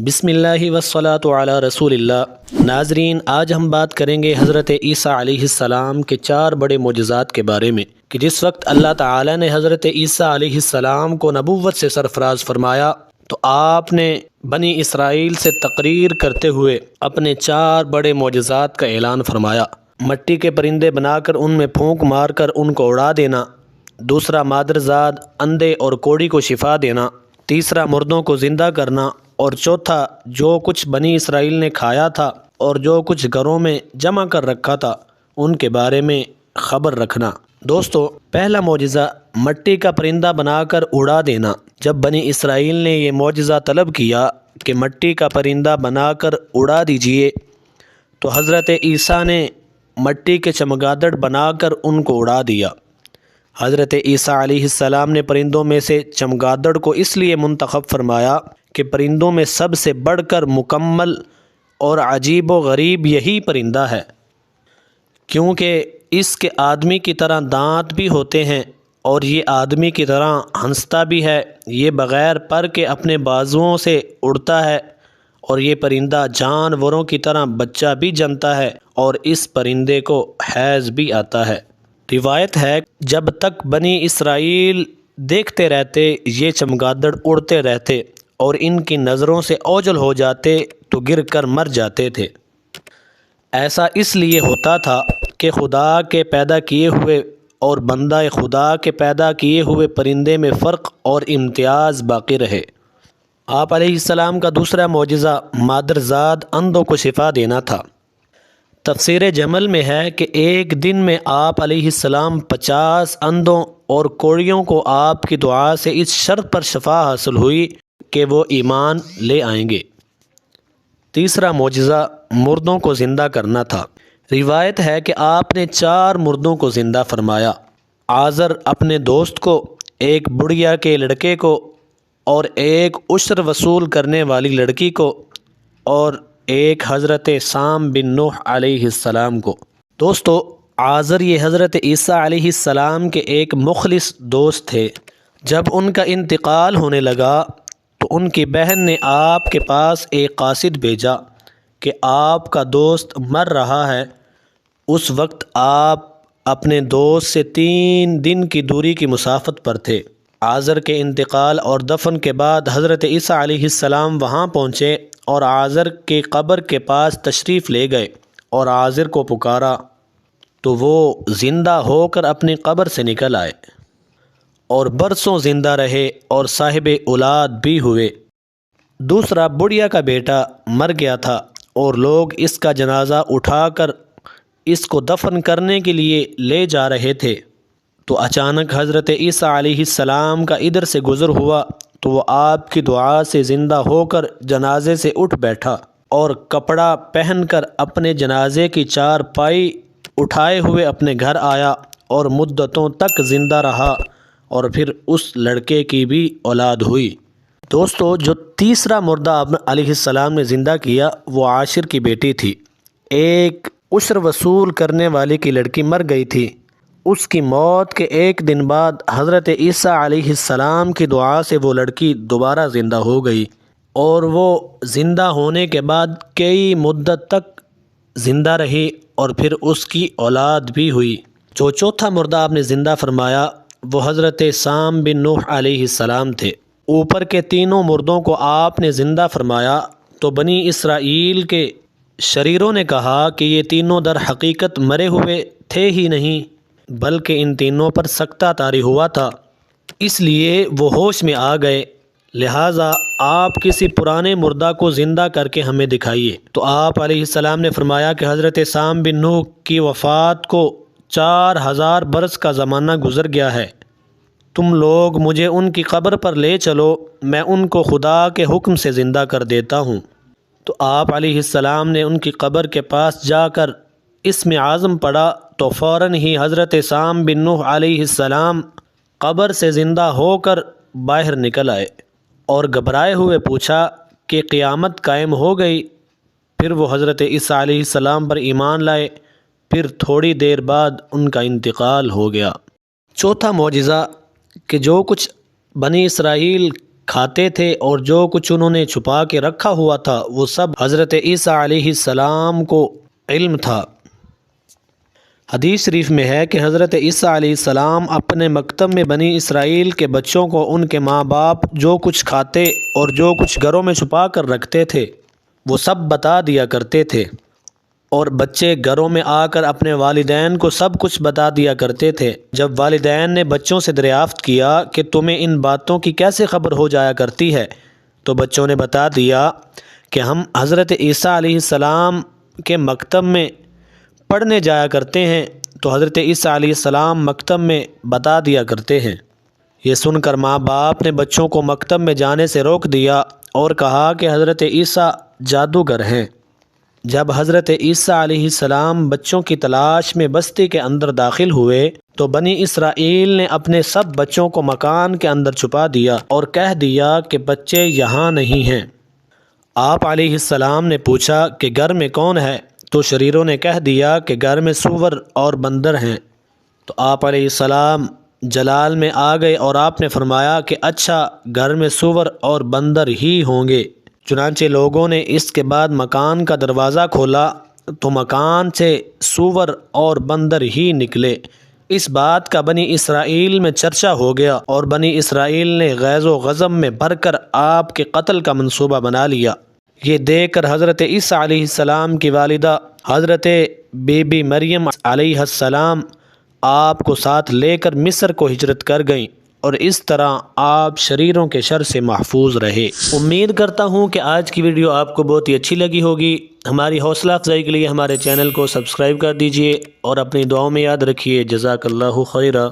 بسم اللہ والصلاۃ علی رسول اللہ۔ ناظرین، آج ہم بات کریں گے حضرت عیسیٰ علیہ السلام کے 4 بڑے معجزات کے بارے میں کہ جس وقت اللہ تعالی نے حضرت عیسیٰ علیہ السلام کو نبوت سے سرفراز فرمایا تو آپ نے بنی اسرائیل سے تقریر کرتے ہوئے اپنے 4 بڑے معجزات کا اعلان فرمایا۔ مٹی کے پرندے بنا کر ان میں پھونک مار کر ان کو اڑا دینا، دوسرا مادرزاد اندھے اور کوڑی کو شفا دینا، تیسرا مردوں کو زندہ کرنا، اور چوتھا جو کچھ بنی اسرائیل نے کھایا تھا اور جو کچھ گھروں میں جمع کر رکھا تھا ان کے بارے میں خبر رکھنا۔ دوستو، پہلا معجزہ مٹی کا پرندہ بنا کر اڑا دینا۔ جب بنی اسرائیل نے یہ معجزہ طلب کیا کہ مٹی کا پرندہ بنا کر اڑا دیجئے تو حضرت عیسیٰ نے مٹی کے چمگادڑ بنا کر ان کو اڑا دیا۔ حضرت عیسیٰ علیہ السلام نے پرندوں میں سے چمگادڑ کو اس لیے منتخب فرمایا کہ پرندوں میں سب سے بڑھ کر مکمل اور عجیب و غریب یہی پرندہ ہے، کیونکہ اس کے آدمی کی طرح دانت بھی ہوتے ہیں اور یہ آدمی کی طرح ہنستا بھی ہے، یہ بغیر پر کے اپنے بازوؤں سے اڑتا ہے، اور یہ پرندہ جانوروں کی طرح بچہ بھی جنتا ہے، اور اس پرندے کو حیض بھی آتا ہے۔ روایت ہے جب تک بنی اسرائیل دیکھتے رہتے یہ چمگادڑ اڑتے رہتے اور ان کی نظروں سے اوجھل ہو جاتے تو گر کر مر جاتے تھے۔ ایسا اس لیے ہوتا تھا کہ خدا کے پیدا کیے ہوئے اور بندہ خدا کے پیدا کیے ہوئے پرندے میں فرق اور امتیاز باقی رہے۔ آپ علیہ السلام کا دوسرا معجزہ مادرزاد اندھوں کو شفا دینا تھا۔ تفسیر جمل میں ہے کہ ایک دن میں آپ علیہ السلام 50 اندھوں اور کوڑیوں کو آپ کی دعا سے اس شرط پر شفا حاصل ہوئی کہ وہ ایمان لے آئیں گے۔ تیسرا معجزہ مردوں کو زندہ کرنا تھا۔ روایت ہے کہ آپ نے 4 مردوں کو زندہ فرمایا۔ عازر اپنے دوست کو، ایک بڑھیا کے لڑکے کو، اور ایک عشر وصول کرنے والی لڑکی کو، اور ایک حضرت سام بن نوح علیہ السلام کو۔ دوستو، عازر یہ حضرت عیسیٰ علیہ السلام کے ایک مخلص دوست تھے۔ جب ان کا انتقال ہونے لگا تو ان کی بہن نے آپ کے پاس ایک قاصد بھیجا کہ آپ کا دوست مر رہا ہے۔ اس وقت آپ اپنے دوست سے 3 دن کی دوری کی مسافت پر تھے۔ عازر کے انتقال اور دفن کے بعد حضرت عیسیٰ علیہ السلام وہاں پہنچے اور عازر کی قبر کے پاس تشریف لے گئے اور عازر کو پکارا تو وہ زندہ ہو کر اپنی قبر سے نکل آئے اور برسوں زندہ رہے اور صاحب اولاد بھی ہوئے۔ دوسرا بڑھیا کا بیٹا مر گیا تھا اور لوگ اس کا جنازہ اٹھا کر اس کو دفن کرنے کے لیے لے جا رہے تھے تو اچانک حضرت عیسیٰ علیہ السلام کا ادھر سے گزر ہوا تو وہ آپ کی دعا سے زندہ ہو کر جنازے سے اٹھ بیٹھا اور کپڑا پہن کر اپنے جنازے کی 4 پائی اٹھائے ہوئے اپنے گھر آیا اور مدتوں تک زندہ رہا، اور پھر اس لڑکے کی بھی اولاد ہوئی۔ دوستو، جو تیسرا مردہ آپ علیہ السلام نے زندہ کیا وہ عاشر کی بیٹی تھی۔ ایک عشر وصول کرنے والی کی لڑکی مر گئی تھی۔ اس کی موت کے 1 دن بعد حضرت عیسیٰ علیہ السلام کی دعا سے وہ لڑکی دوبارہ زندہ ہو گئی، اور وہ زندہ ہونے کے بعد کئی مدت تک زندہ رہی اور پھر اس کی اولاد بھی ہوئی۔ جو چوتھا مردہ آپ نے زندہ فرمایا وہ حضرت سام بن نوح علیہ السلام تھے۔ اوپر کے تینوں مردوں کو آپ نے زندہ فرمایا تو بنی اسرائیل کے شریروں نے کہا کہ یہ تینوں در حقیقت مرے ہوئے تھے ہی نہیں، بلکہ ان تینوں پر سکتہ طاری ہوا تھا، اس لیے وہ ہوش میں آ گئے، لہٰذا آپ کسی پرانے مردہ کو زندہ کر کے ہمیں دکھائیے۔ تو آپ علیہ السلام نے فرمایا کہ حضرت سام بن نوح کی وفات کو 4000 برس کا زمانہ گزر گیا ہے، تم لوگ مجھے ان کی قبر پر لے چلو، میں ان کو خدا کے حکم سے زندہ کر دیتا ہوں۔ تو آپ علیہ السلام نے ان کی قبر کے پاس جا کر اسم اعظم پڑھا تو فوراً ہی حضرت سام بن نوح علیہ السلام قبر سے زندہ ہو کر باہر نکل آئے اور گھبرائے ہوئے پوچھا کہ قیامت قائم ہو گئی؟ پھر وہ حضرت عیسیٰ علیہ السلام پر ایمان لائے، پھر تھوڑی دیر بعد ان کا انتقال ہو گیا۔ چوتھا معجزہ کہ جو کچھ بنی اسرائیل کھاتے تھے اور جو کچھ انہوں نے چھپا کے رکھا ہوا تھا وہ سب حضرت عیسیٰ علیہ السلام کو علم تھا۔ حدیث شریف میں ہے کہ حضرت عیسیٰ علیہ السلام اپنے مکتب میں بنی اسرائیل کے بچوں کو ان کے ماں باپ جو کچھ کھاتے اور جو کچھ گھروں میں چھپا کر رکھتے تھے وہ سب بتا دیا کرتے تھے، اور بچے گھروں میں آ کر اپنے والدین کو سب کچھ بتا دیا کرتے تھے۔ جب والدین نے بچوں سے دریافت کیا کہ تمہیں ان باتوں کی کیسے خبر ہو جایا کرتی ہے، تو بچوں نے بتا دیا کہ ہم حضرت عیسیٰ علیہ السلام کے مکتب میں پڑھنے جایا کرتے ہیں، تو حضرت عیسیٰ علیہ السلام مکتب میں بتا دیا کرتے ہیں۔ یہ سن کر ماں باپ نے بچوں کو مکتب میں جانے سے روک دیا اور کہا کہ حضرت عیسیٰ جادوگر ہیں۔ جب حضرت عیسیٰ علیہ السلام بچوں کی تلاش میں بستی کے اندر داخل ہوئے تو بنی اسرائیل نے اپنے سب بچوں کو مکان کے اندر چھپا دیا اور کہہ دیا کہ بچے یہاں نہیں ہیں۔ آپ علیہ السلام نے پوچھا کہ گھر میں کون ہے، تو شریروں نے کہہ دیا کہ گھر میں سور اور بندر ہیں۔ تو آپ علیہ السلام جلال میں آ گئے اور آپ نے فرمایا کہ اچھا، گھر میں سور اور بندر ہی ہوں گے۔ چنانچہ لوگوں نے اس کے بعد مکان کا دروازہ کھولا تو مکان سے سور اور بندر ہی نکلے۔ اس بات کا بنی اسرائیل میں چرچا ہو گیا اور بنی اسرائیل نے غیظ و غضب میں بھر کر آپ کے قتل کا منصوبہ بنا لیا۔ یہ دیکھ کر حضرت عیسیٰ علیہ السلام کی والدہ حضرت بی بی مریم علیہ السلام آپ کو ساتھ لے کر مصر کو ہجرت کر گئیں، اور اس طرح آپ شریروں کے شر سے محفوظ رہے۔ امید کرتا ہوں کہ آج کی ویڈیو آپ کو بہت ہی اچھی لگی ہوگی۔ ہماری حوصلہ افزائی کے لیے ہمارے چینل کو سبسکرائب کر دیجئے اور اپنی دعاؤں میں یاد رکھیے۔ جزاک اللہ خیرہ۔